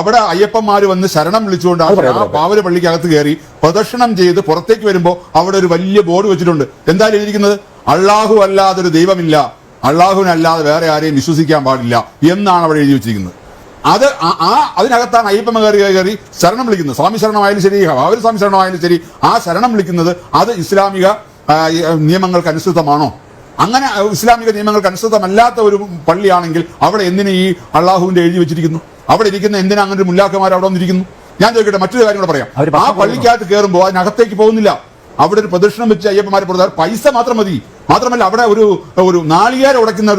അവിടെ അയ്യപ്പന്മാര് വന്ന് ശരണം വിളിച്ചുകൊണ്ട് ആ പാവല് പള്ളിക്കകത്ത് കയറി പ്രദക്ഷിണം ചെയ്ത് പുറത്തേക്ക് വരുമ്പോൾ അവിടെ ഒരു വലിയ ബോർഡ് വെച്ചിട്ടുണ്ട്. എന്താ എഴുതിയിരിക്കുന്നത്? അള്ളാഹു അല്ലാതൊരു ദൈവമില്ല, അള്ളാഹുവിനല്ലാതെ വേറെ ആരെയും വിശ്വസിക്കാൻ പാടില്ല എന്നാണ് അവിടെ എഴുതി വെച്ചിരിക്കുന്നത്. അത് അതിനകത്താണ് അയ്യപ്പൻ കയറി ശരണം വിളിക്കുന്നത്. സ്വാമി ശരണമായാലും ശരി, അവർ സ്വാമി ശരണമായാലും ശരി, ആ ശരണം വിളിക്കുന്നത് അത് ഇസ്ലാമിക നിയമങ്ങൾക്ക് അനുസൃതമാണോ? അങ്ങനെ ഇസ്ലാമിക നിയമങ്ങൾക്ക് അനുസൃതമല്ലാത്ത ഒരു പള്ളിയാണെങ്കിൽ അവിടെ എന്തിനു ഈ അള്ളാഹുവിന്റെ എഴുതി വെച്ചിരിക്കുന്നു? അവിടെ ഇരിക്കുന്ന എന്തിനാ അങ്ങനെ ഒരു മുല്ലാക്കന്മാർ അവിടെ വന്നിരിക്കുന്നു? ഞാൻ ചോദിക്കട്ടെ, മറ്റൊരു കാര്യം കൂടെ പറയാം. ആ പള്ളിക്കകത്ത് കയറുമ്പോൾ അതിനകത്തേക്ക് പോകുന്നില്ല. അവിടെ ഒരു പ്രദക്ഷിണം വെച്ച് അയ്യപ്പന്മാരെ കൊടുത്താൽ പൈസ മാത്രം മതി. മാത്രമല്ല അവിടെ ഒരു നാളികേരം ഉടയ്ക്കുന്ന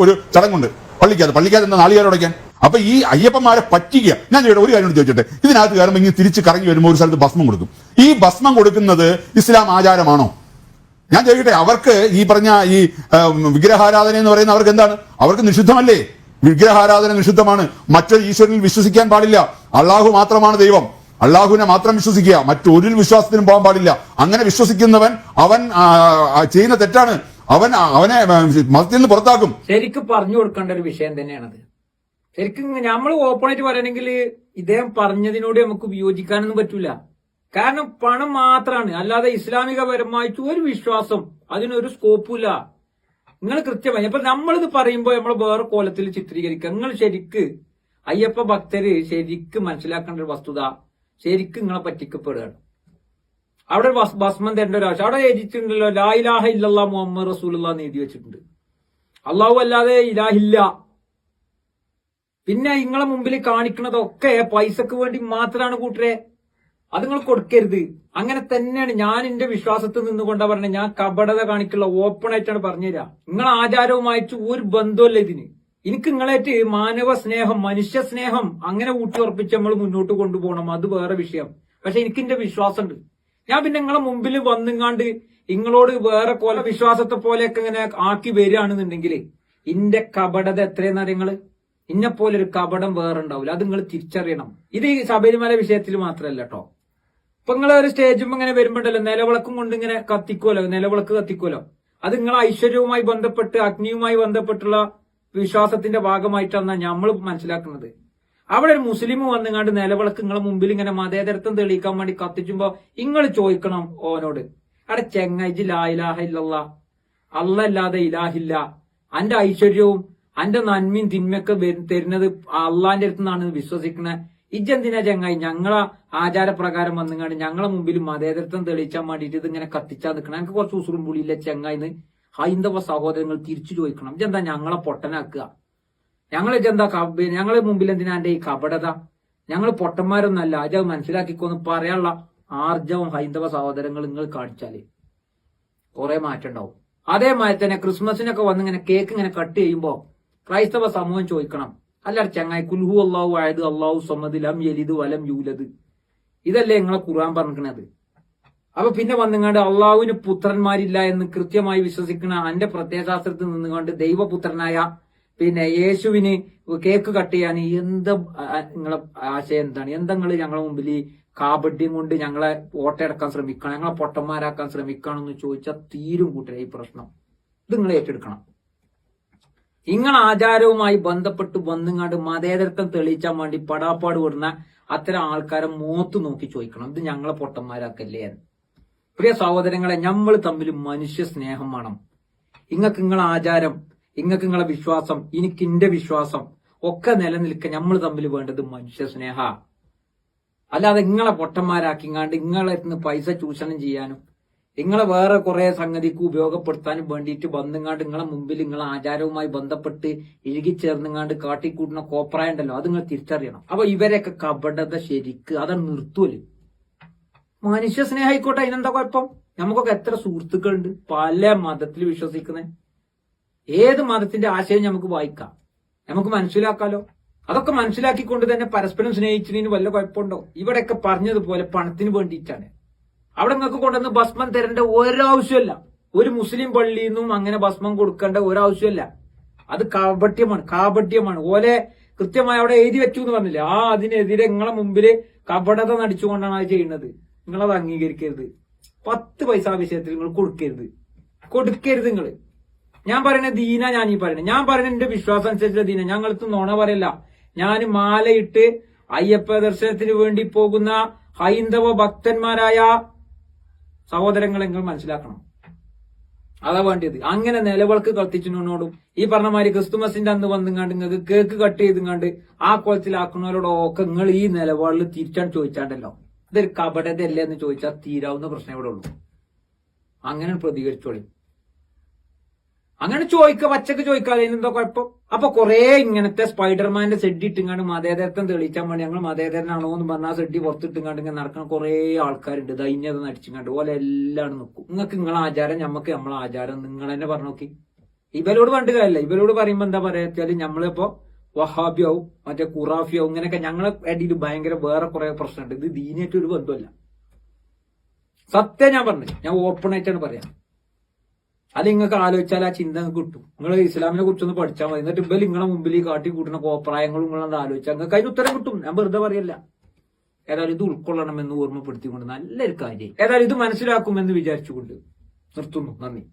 ഒരു ചടങ്ങുണ്ട് പള്ളിക്കകത്ത് എന്താ നാളികേരം ഉടയ്ക്കാൻ? അപ്പൊ ഈ അയ്യപ്പന്മാരെ പറ്റിക്കുക. ഞാൻ ചോദിക്കട്ടെ, ഒരു കാര്യം ചോദിച്ചോട്ടെ, ഇതിനകത്ത് കയറുമ്പോൾ ഇങ്ങനെ തിരിച്ച് കറങ്ങി വരുമ്പോൾ ഒരു സ്ഥലത്ത് ഭസ്മം കൊടുക്കും. ഈ ഭസ്മം കൊടുക്കുന്നത് ഇസ്ലാം ആചാരമാണോ? ഞാൻ ചോദിക്കട്ടെ, അവർക്ക് ഈ പറഞ്ഞ ഈ വിഗ്രഹാരാധന എന്ന് പറയുന്ന അവർക്ക് എന്താണ്? അവർക്ക് നിഷിദ്ധമല്ലേ? വിഗ്രഹാരാധന നിഷിദ്ധമാണ്. മറ്റൊരു ഈശ്വരനിൽ വിശ്വസിക്കാൻ പാടില്ല. അള്ളാഹു മാത്രമാണ് ദൈവം. അള്ളാഹുവിനെ മാത്രം വിശ്വസിക്കുക, മറ്റൊരു വിശ്വാസത്തിനും പോകാൻ പാടില്ല. അങ്ങനെ വിശ്വസിക്കുന്നവൻ അവൻ ചെയ്യുന്ന തെറ്റാണ്. അവനെ മതത്തിൽ നിന്ന് പുറത്താക്കും. ശരിക്കും പറഞ്ഞു കൊടുക്കേണ്ട ഒരു വിഷയം തന്നെയാണത്. ശരിക്കും നമ്മൾ ഓപ്പണായിട്ട് പറയണമെങ്കിൽ ഇദ്ദേഹം പറഞ്ഞതിനോട് നമുക്ക് വിയോജിക്കാനൊന്നും പറ്റൂല. കാരണം പണം മാത്രമാണ്, അല്ലാതെ ഇസ്ലാമികപരമായിട്ട് ഒരു വിശ്വാസം അതിനൊരു സ്കോപ്പില്ല. നിങ്ങൾ കൃത്യമായി അപ്പൊ നമ്മളിത് പറയുമ്പോൾ നമ്മൾ വേറെ കോലത്തിൽ ചിത്രീകരിക്കുക. നിങ്ങൾ ശരിക്ക് അയ്യപ്പ ഭക്തര് ശരിക്ക് മനസ്സിലാക്കേണ്ട ഒരു വസ്തുത, ശരിക്കും നിങ്ങളെ പറ്റിക്കപ്പെടുകയാണ്. അവിടെ ഭസ്മം തരേണ്ട ഒരു ആവശ്യം അവിടെ എഴുതിയിട്ടുണ്ടല്ലോ, ലാ ഇലാഹ ഇല്ലല്ലാഹ് മുഹമ്മദ് റസൂലുള്ളാഹ് എന്ന് എഴുതി വെച്ചിട്ടുണ്ട്. അള്ളാഹു അല്ലാതെ ഇലാഹില്ല. പിന്നെ നിങ്ങളെ മുമ്പിൽ കാണിക്കുന്നതൊക്കെ പൈസക്ക് വേണ്ടി മാത്രമാണ് കൂട്ടരെ. അത് നിങ്ങൾ കൊടുക്കരുത്. അങ്ങനെ തന്നെയാണ് ഞാൻ എന്റെ വിശ്വാസത്തിൽ നിന്നുകൊണ്ടാ പറഞ്ഞത്. ഞാൻ കപടത കാണിക്കുള്ള ഓപ്പൺ ആയിട്ടാണ് പറഞ്ഞുതരാം. നിങ്ങളെ ആചാരവുമായിട്ട് ഒരു ബന്ധമല്ല ഇതിന്. എനിക്ക് നിങ്ങളായിട്ട് മാനവ സ്നേഹം, മനുഷ്യ സ്നേഹം അങ്ങനെ ഊട്ടിയുറപ്പിച്ച് നമ്മൾ മുന്നോട്ട് കൊണ്ടുപോകണം. അത് വേറെ വിഷയം. പക്ഷെ എനിക്ക് എന്റെ വിശ്വാസമുണ്ട്. ഞാൻ പിന്നെ നിങ്ങളെ മുമ്പിൽ വന്നിങ്ങാണ്ട് നിങ്ങളോട് വേറെ കൊല വിശ്വാസത്തെ പോലെയൊക്കെ ഇങ്ങനെ ആക്കി വരികയാണെന്നുണ്ടെങ്കിൽ ഇന്റെ കപടത എത്രയെന്നാ നിങ്ങള് ഇന്നെപ്പോലെ ഒരു കപടം വേറെ ഉണ്ടാവില്ല. അത് നിങ്ങൾ തിരിച്ചറിയണം. ഇത് ഈ ശബരിമല വിഷയത്തിൽ മാത്രമല്ല കേട്ടോ. ഇപ്പൊ നിങ്ങൾ ഒരു സ്റ്റേജും ഇങ്ങനെ വരുമ്പോണ്ടല്ലോ നിലവിളക്കും കൊണ്ട് ഇങ്ങനെ കത്തിക്കുമല്ലോ, നിലവിളക്ക് കത്തിക്കുമല്ലോ. അത് നിങ്ങളെ ഐശ്വര്യവുമായി ബന്ധപ്പെട്ട് അഗ്നിയുമായി ബന്ധപ്പെട്ടുള്ള വിശ്വാസത്തിന്റെ ഭാഗമായിട്ടാണ് നമ്മൾ മനസ്സിലാക്കുന്നത്. അവിടെ ഒരു മുസ്ലിം വന്നുകൊണ്ട് നിലവിളക്ക് നിങ്ങളെ മുമ്പിൽ ഇങ്ങനെ മതേതരത്വം തെളിയിക്കാൻ വേണ്ടി കത്തിച്ചുമ്പോ നിങ്ങൾ ചോദിക്കണം ഓനോട്, അവിടെ ചെങ്ങായി ലാ ഇലാഹ ഇല്ലല്ലാഹ്, അല്ലാതെ ഇലാഹില്ല, അന്റെ ഐശ്വര്യവും അന്റെ നന്മയും തിന്മയൊക്കെ തരുന്നത് അള്ളാന്റെ അടുത്ത് നിന്നാണ് വിശ്വസിക്കുന്നത്. ഇജ്ജെന്തിനാ ചങ്ങായി ഞങ്ങളെ ആചാരപ്രകാരം വന്നുകൊണ്ട് ഞങ്ങളെ മുമ്പിൽ മതേതരത്വം തെളിയിച്ചാൻ വേണ്ടിയിട്ട് ഇതിങ്ങനെ കത്തിച്ചാൽ നിൽക്കണം? ഞങ്ങൾക്ക് കുറച്ച് ഉസുറും പുളിയില്ല ചങ്ങായിന്ന് ഹൈന്ദവ സഹോദരങ്ങൾ തിരിച്ചു ചോദിക്കണം. ഇജെന്താ ഞങ്ങളെ പൊട്ടനാക്കുക? ഞങ്ങളെ മുമ്പിൽ എന്തിനാ എന്റെ ഈ കപടത? ഞങ്ങൾ പൊട്ടന്മാരൊന്നല്ല, അത് മനസ്സിലാക്കിക്കോന്ന് പറയാനുള്ള ആർജവം ഹൈന്ദവ സഹോദരങ്ങൾ നിങ്ങൾ കാണിച്ചാല് കുറെ മാറ്റം ഉണ്ടാവും. അതേമാതിരി തന്നെ ക്രിസ്മസിനൊക്കെ വന്ന് ഇങ്ങനെ കേക്ക് ഇങ്ങനെ കട്ട് ചെയ്യുമ്പോ ക്രൈസ്തവ സമൂഹം ചോദിക്കണം, അല്ല ചങ്ങായി കുൽഹു അള്ളാഹു ആയത് അള്ളാഹു സമദ് ലം യലിദ് വലം യൂലദ്, ഇതല്ലേ നിങ്ങളെ ഖുർആൻ പറഞ്ഞിരിക്കണത്? അപ്പൊ പിന്നെ വന്നുകൊണ്ട് അള്ളാഹുവിന് പുത്രന്മാരില്ല എന്ന് കൃത്യമായി വിശ്വസിക്കുന്ന അന്റെ പ്രത്യയശാസ്ത്രത്തിൽ നിന്നുകൊണ്ട് ദൈവപുത്രനായ പിന്നെ യേശുവിന് കേക്ക് കട്ട് ചെയ്യാൻ എന്താ നിങ്ങളെ ആശയം എന്താണ്? എന്താ നിങ്ങൾ ഞങ്ങളെ മുമ്പിൽ ഈ കാപട്യം കൊണ്ട് ഞങ്ങളെ ഓട്ടയടക്കാൻ ശ്രമിക്കണം, ഞങ്ങളെ പൊട്ടന്മാരാക്കാൻ ശ്രമിക്കണമെന്ന് ചോദിച്ചാൽ തീരും കൂട്ടരെ ഈ പ്രശ്നം. ഇത് നിങ്ങൾ ഏറ്റെടുക്കണം. നിങ്ങൾ ആചാരവുമായി ബന്ധപ്പെട്ട് വന്നുങ്ങാണ്ട് മതേതരത്വം തെളിയിച്ചാൻ വേണ്ടി പടാപ്പാട് വിടുന്ന അത്തരം ആൾക്കാരെ മുഖത്ത് നോക്കി ചോദിക്കണം, ഇത് ഞങ്ങളെ പൊട്ടന്മാരാക്കല്ലേ എന്ന്. പ്രിയ സഹോദരങ്ങളെ, നമ്മൾ തമ്മിൽ മനുഷ്യ സ്നേഹം വേണം. ഇങ്ങക്ക് നിങ്ങളെ ആചാരം, ഇങ്ങക്ക് നിങ്ങളെ വിശ്വാസം, എനിക്ക് എന്റെ വിശ്വാസം ഒക്കെ നിലനിൽക്കാൻ നമ്മൾ തമ്മിൽ വേണ്ടത് മനുഷ്യ സ്നേഹ. അല്ലാതെ നിങ്ങളെ പൊട്ടന്മാരാക്കിങ്ങാണ്ട് നിങ്ങളെ പൈസ ചൂഷണം ചെയ്യാനും നിങ്ങളെ വേറെ കുറെ സംഗതിക്ക് ഉപയോഗപ്പെടുത്താനും വേണ്ടിയിട്ട് വന്നുങ്ങാണ്ട് നിങ്ങളെ മുമ്പിൽ നിങ്ങളെ ആചാരവുമായി ബന്ധപ്പെട്ട് ഇഴുകിച്ചേർന്നുങ്ങാണ്ട് കാട്ടിക്കൂട്ടുന്ന കോപ്രായ ഉണ്ടല്ലോ, അത് നിങ്ങൾ തിരിച്ചറിയണം. അപ്പൊ ഇവരെയൊക്കെ കപടത ശരിക്ക് അത് നിർത്തൂല്. മനുഷ്യ സ്നേഹമായിക്കോട്ടെ, അതിനെന്താ കുഴപ്പം? നമുക്കൊക്കെ എത്ര സുഹൃത്തുക്കളുണ്ട് പല മതത്തിൽ വിശ്വസിക്കുന്നത്. ഏത് മതത്തിന്റെ ആശയം നമുക്ക് വായിക്കാം, നമുക്ക് മനസ്സിലാക്കാലോ. അതൊക്കെ മനസ്സിലാക്കിക്കൊണ്ട് തന്നെ പരസ്പരം സ്നേഹിച്ചതിന് വല്ല കുഴപ്പമുണ്ടോ? ഇവിടെയൊക്കെ പറഞ്ഞതുപോലെ പണത്തിന് വേണ്ടിയിട്ടാണ്. അവിടെ നിങ്ങൾക്ക് കൊണ്ടുവന്ന് ഭസ്മം തരേണ്ട ഒരാവശ്യമല്ല. ഒരു മുസ്ലിം പള്ളിയിൽ നിന്നും അങ്ങനെ ഭസ്മം കൊടുക്കേണ്ട ഒരാവശ്യമല്ല. അത് കാപട്യമാണ്. ഓലെ കൃത്യമായി അവിടെ എഴുതി വെച്ചു എന്ന് പറഞ്ഞില്ലേ, അതിനെതിരെ നിങ്ങളെ മുമ്പില് കപടത നടിച്ചുകൊണ്ടാണ് അത് ചെയ്യുന്നത്. നിങ്ങളത് അംഗീകരിക്കരുത്. 10 പൈസ വിഷയത്തിൽ നിങ്ങൾ കൊടുക്കരുത് നിങ്ങൾ. ഞാൻ പറയുന്ന ദീന, ഞാൻ പറയുന്നത് എന്റെ വിശ്വാസം അനുസരിച്ചുള്ള ദീന. ഞങ്ങൾക്ക് നുണ പറയല്ല. ഞാൻ മാലയിട്ട് അയ്യപ്പ ദർശനത്തിന് വേണ്ടി പോകുന്ന ഹൈന്ദവ ഭക്തന്മാരായ സഹോദരങ്ങളെ നിങ്ങൾ മനസ്സിലാക്കണം. അതാ വേണ്ടിയത്. അങ്ങനെ നിലവിളക്ക് കത്തിച്ചിനോടും ഈ പറഞ്ഞ മാതിരി ക്രിസ്തുമസിന്റെ അന്ന് വന്നുങ്ങാണ്ട് നിങ്ങൾക്ക് കേക്ക് കട്ട് ചെയ്തുങ്ങാണ്ട് ആ കുളത്തിലാക്കുന്നവരോടൊക്കെ നിങ്ങൾ ഈ നിലപാടിൽ തിരിച്ചാണ് ചോദിച്ചാണ്ടല്ലോ, ഇതൊരു കപടതല്ലേ എന്ന് ചോദിച്ചാൽ തീരാവുന്ന പ്രശ്നം ഇവിടെ ഉള്ളൂ. അങ്ങനെ പ്രതികരിച്ചോളി. അങ്ങനെ ചോദിക്കുക, പച്ചക്ക് ചോദിക്കാതെ എന്താ കുഴപ്പം? അപ്പൊ കുറെ ഇങ്ങനത്തെ സ്പൈഡർമാന്റെ സെഡ് ഇട്ടുങ്ങാണ്ട് മതേതരത്വം തെളിയിച്ചാൽ വേണ്ടി ഞങ്ങൾ മതേതരനാണോ എന്ന് പറഞ്ഞാൽ സെഡി പുറത്തിട്ടുങ്ങാണ്ട് ഇങ്ങനെ നടക്കുന്ന കുറെ ആൾക്കാരുണ്ട്. ദൈന്യത നടിച്ചുങ്ങാണ്ട് പോലെ എല്ലാം നിൽക്കും. നിങ്ങൾക്ക് നിങ്ങളെ ആചാരം, ഞമ്മക്ക് നമ്മളെ ആചാരം. നിങ്ങൾ തന്നെ പറഞ്ഞു നോക്കി. ഇവരോട് പണ്ട് കാര്യമില്ല. ഇവരോട് പറയുമ്പോ എന്താ പറയാ വെച്ചാല് നമ്മളിപ്പോ വഹാബിയാവും, മറ്റേ ഖുറാഫിയാവും, ഇങ്ങനെയൊക്കെ ഞങ്ങളെ അടിയിൽ ഭയങ്കര വേറെ കുറെ പ്രശ്നമുണ്ട്. ഇത് ദീനായിട്ട് ഒരു ബന്ധമല്ല. സത്യം ഞാൻ പറഞ്ഞു, ഞാൻ ഓപ്പൺ ആയിട്ടാണ് പറയാം. അത് നിങ്ങൾക്ക് ആലോചിച്ചാൽ ആ ചിന്ത നിങ്ങൾക്ക് കിട്ടും. നിങ്ങൾ ഇസ്ലാമിനെ കുറിച്ചൊന്ന് പഠിച്ചാൽ മതി. എന്നിട്ട് ഇവർ നിങ്ങളെ മുമ്പിൽ ഈ കാട്ടി കൂട്ടുന്ന കോപ്രായങ്ങളും നിങ്ങളത് ആലോചിച്ചാൽ നിങ്ങൾക്ക് അതിന് ഉത്തരം കിട്ടും. ഞാൻ വെറുതെ പറയല്ല. ഏതായാലും ഇത് ഉൾക്കൊള്ളണമെന്ന് ഓർമ്മപ്പെടുത്തിക്കൊണ്ട് നല്ലൊരു കാര്യം. ഏതായാലും ഇത് മനസ്സിലാക്കുമെന്ന് വിചാരിച്ചുകൊണ്ട് നിർത്തുന്നു. നന്ദി.